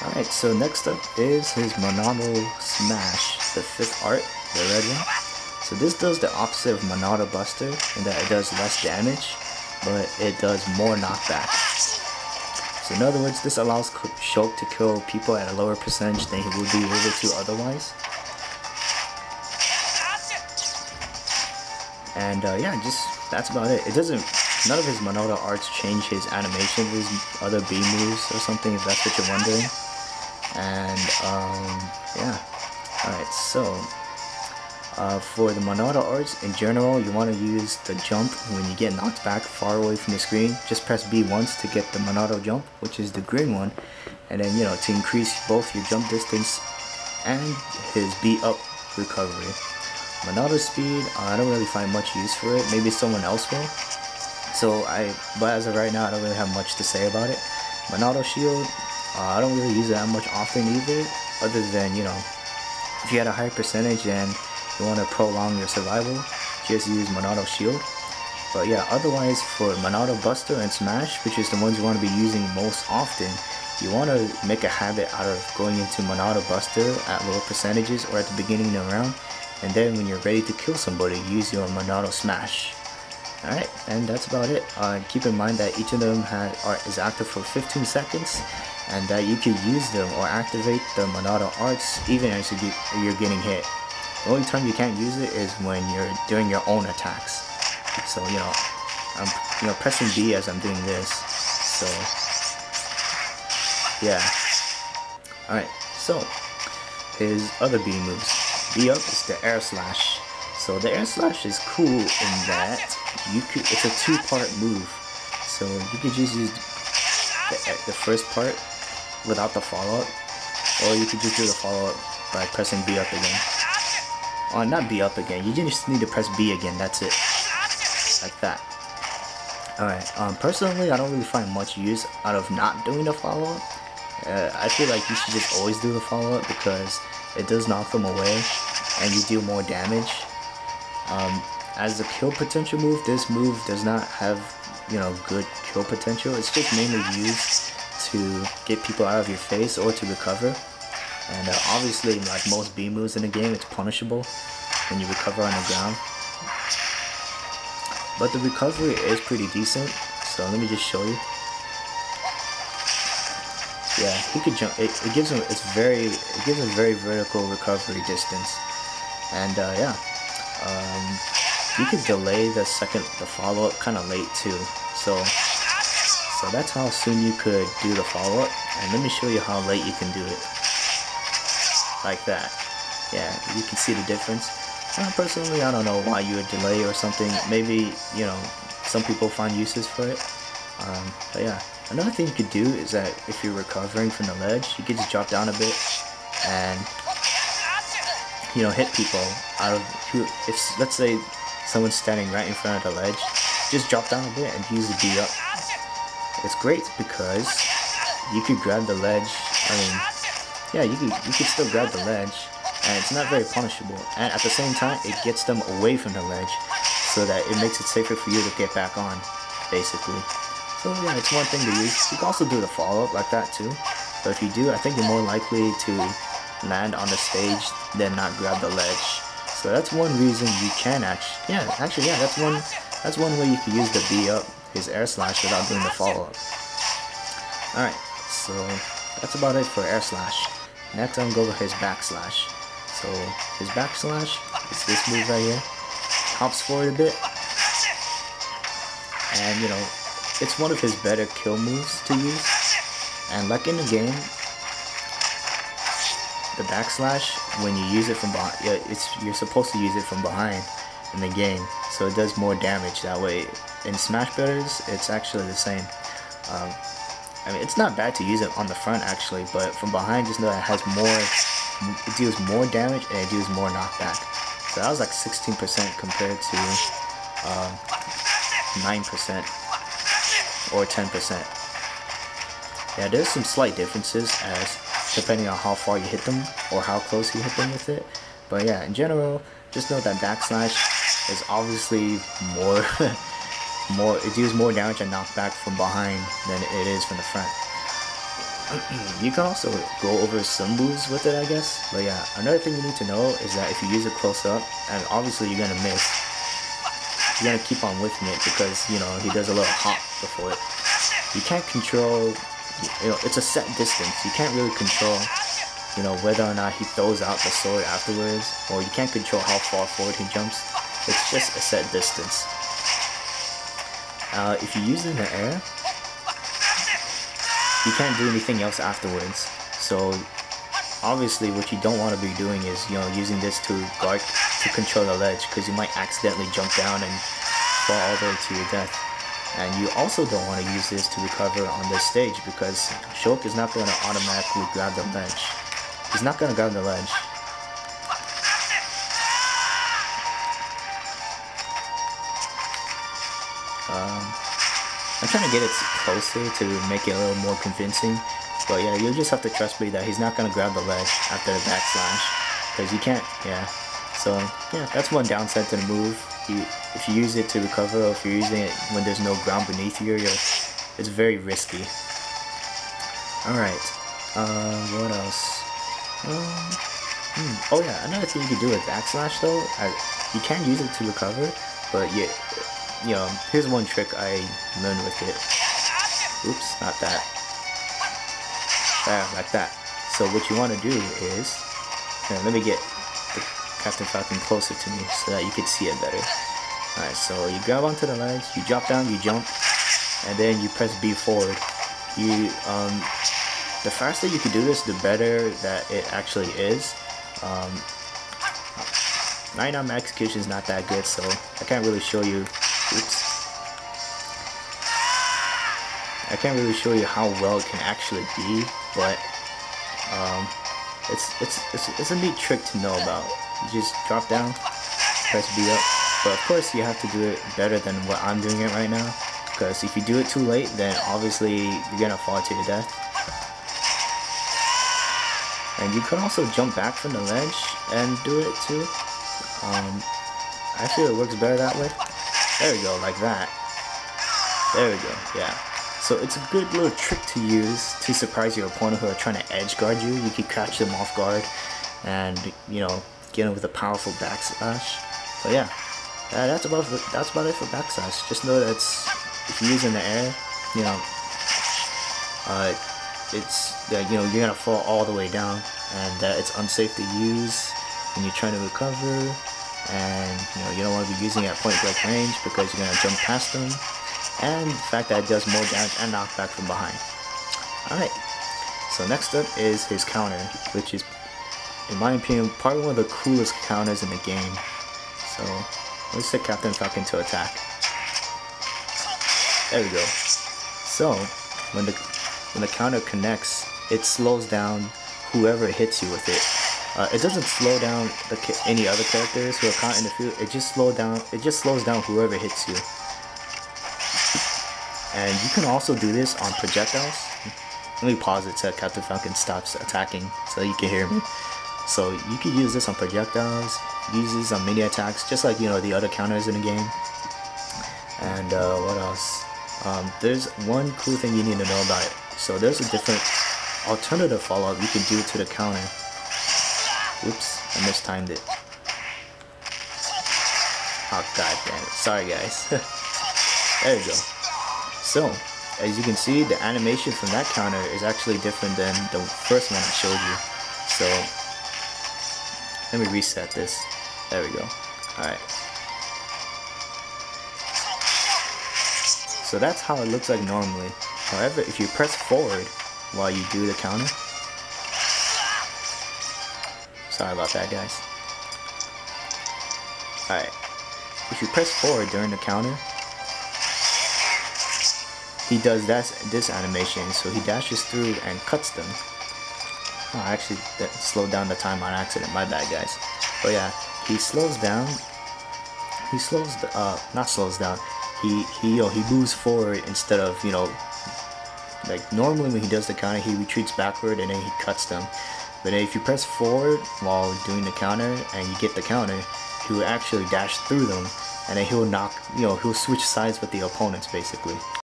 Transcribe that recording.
Alright, so next up is his Monado Smash, the 5th art, the red one. So this does the opposite of Monado Buster in that it does less damage, but it does more knockback. So in other words, this allows Shulk to kill people at a lower percentage than he would be able to otherwise. And yeah, that's about it. None of his Monado arts change his animation, his other B moves or something, if that's what you're wondering. And yeah, alright, so for the Monado arts in general, you want to use the jump when you get knocked back far away from the screen. Just press B once to get the Monado jump, which is the green one, and then, you know, to increase both your jump distance and his B up recovery. Monado speed, I don't really find much use for it. Maybe someone else will. But as of right now, I don't really have much to say about it. Monado shield, I don't really use it that much often either, other than, you know, if you had a high percentage and you want to prolong your survival, just use Monado shield. But yeah, otherwise for Monado Buster and Smash, which is the ones you want to be using most often, you want to make a habit out of going into Monado Buster at lower percentages or at the beginning of the round, and then when you're ready to kill somebody, use your Monado Smash. Alright, and that's about it. Keep in mind that each of them is active for 15 seconds, and that you can use them or activate the Monado arts even as you're getting hit. The only time you can't use it is when you're doing your own attacks. So, you know, I'm pressing B as I'm doing this. So yeah. Alright, so his other B moves. B up is the air slash. So the air slash is cool in that it's a 2-part move. So you could just use the first part without the follow-up, or you could just do the follow-up by pressing B up again. Not B up again, you just need to press B again, that's it. Like that. Alright, personally I don't really find much use out of not doing the follow-up. I feel like you should just always do the follow-up because it does knock them away and you do more damage. As a kill potential move, this move does not have, you know, good kill potential. It's just mainly used to get people out of your face or to recover. And obviously, like most B moves in the game, it's punishable when you recover on the ground. But the recovery is pretty decent, so let me just show you. Yeah, he could jump. It gives him a very vertical recovery distance, and yeah, you could delay the follow-up kind of late too. So that's how soon you could do the follow-up, and let me show you how late you can do it. Like that. Yeah, you can see the difference. Personally, I don't know why you would delay or something. Maybe, you know, some people find uses for it. But yeah, another thing you could do is that if you're recovering from the ledge, you could just drop down a bit and, you know, hit people out of if let's say someone's standing right in front of the ledge, just drop down a bit and use the B up. It's great because you could grab the ledge. I mean, yeah, you could still grab the ledge, and it's not very punishable. And at the same time, it gets them away from the ledge, so that it makes it safer for you to get back on, basically. So yeah, it's one thing to use. You can also do the follow-up like that too. But if you do, I think you're more likely to land on the stage than not grab the ledge. So that's one reason you can actually, that's one way you can use the B up, his air slash, without doing the follow-up. Alright, so that's about it for air slash. Next I'm going to go with his backslash. So his backslash is this move right here. Hops forward a bit. And, you know, it's one of his better kill moves to use. And like in the game, the backslash, when you use it from behind, you're supposed to use it from behind in the game, so it does more damage that way. In Smash Brothers, it's actually the same. I mean, it's not bad to use it on the front actually, but from behind, just know that it has it deals more damage and it deals more knockback. So that was like 16% compared to 9% or 10%. Yeah, there's some slight differences as depending on how far you hit them or how close you hit them with it. But yeah, in general, just know that backslash is obviously it deals more damage and knockback from behind than it is from the front. You can also go over some moves with it, I guess. But yeah, another thing you need to know is that if you use it close up, and obviously you're gonna miss, you're gonna keep on whiffing it because, you know, he does a little hop before it. You can't control, you know, it's a set distance. You can't really control, you know, whether or not he throws out the sword afterwards, or you can't control how far forward he jumps. It's just a set distance. If you use it in the air, you can't do anything else afterwards. So obviously what you don't want to be doing is, you know, using this to control the ledge, because you might accidentally jump down and fall all the way to your death. And you also don't want to use this to recover on this stage, because Shulk is not going to automatically grab the ledge. He's not going to grab the ledge. I'm trying to get it closer to make it a little more convincing, but yeah, you'll just have to trust me that he's not going to grab the ledge after the backslash, because you can't, yeah. So yeah, that's one downside to the move. If you use it to recover, or if you're using it when there's no ground beneath you, it's very risky. Alright, what else? Oh yeah, another thing you can do with backslash though, you can use it to recover, but you know, here's one trick I learned with it. Oops, not that. Like that. So what you want to do is, let me get the Captain Falcon closer to me so that you can see it better. Alright, so you grab onto the ledge, you drop down, you jump, and then you press B forward. The faster you can do this, the better that it actually is. Right now my execution is not that good, so I can't really show you. Oops. I can't really show you how well it can actually be, but it's a neat trick to know about. You just drop down, press B up, but of course you have to do it better than what I'm doing it right now, because if you do it too late, then obviously you're gonna fall to your death. And you can also jump back from the ledge and do it too. I feel it works better that way. There we go, like that. There we go, yeah. So it's a good little trick to use to surprise your opponent who are trying to edge guard you. You can catch them off guard and, you know, get them with a powerful backslash. But yeah, that's about it for backslash. Just know that if you use it in the air, you know, you know, you're gonna fall all the way down, and that it's unsafe to use when you're trying to recover. And you know, you don't want to be using it at point blank range because you're gonna jump past them, and the fact that it does more damage and knockback from behind. Alright, so next up is his counter, which is, in my opinion, probably one of the coolest counters in the game. So let's set Captain Falcon to attack. There we go. So when the counter connects, it slows down whoever hits you with it. It doesn't slow down any other characters who are caught in the field. It just slows down whoever hits you. And you can also do this on projectiles. Let me pause it so Captain Falcon stops attacking so you can hear me. So you can use this on projectiles, use this on mini attacks, just like, you know, the other counters in the game. And what else? There's one cool thing you need to know about it. So there's a different alternative follow-up you can do to the counter. Oops, I mistimed it. Oh god damn it. Sorry guys. There we go. So, as you can see, the animation from that counter is actually different than the first one I showed you. So, let me reset this. There we go. Alright. So that's how it looks like normally. However, if you press forward while you do the counter, sorry about that guys. Alright, if you press forward during the counter, he does this animation, so he dashes through and cuts them. Oh, actually that slowed down the time on accident, my bad guys. But yeah, he slows down, not slows down, he moves forward instead of, you know, like normally when he does the counter he retreats backward and then he cuts them. But if you press forward while doing the counter and you get the counter, he will actually dash through them, and then he'll knock, you know, he'll switch sides with the opponents basically.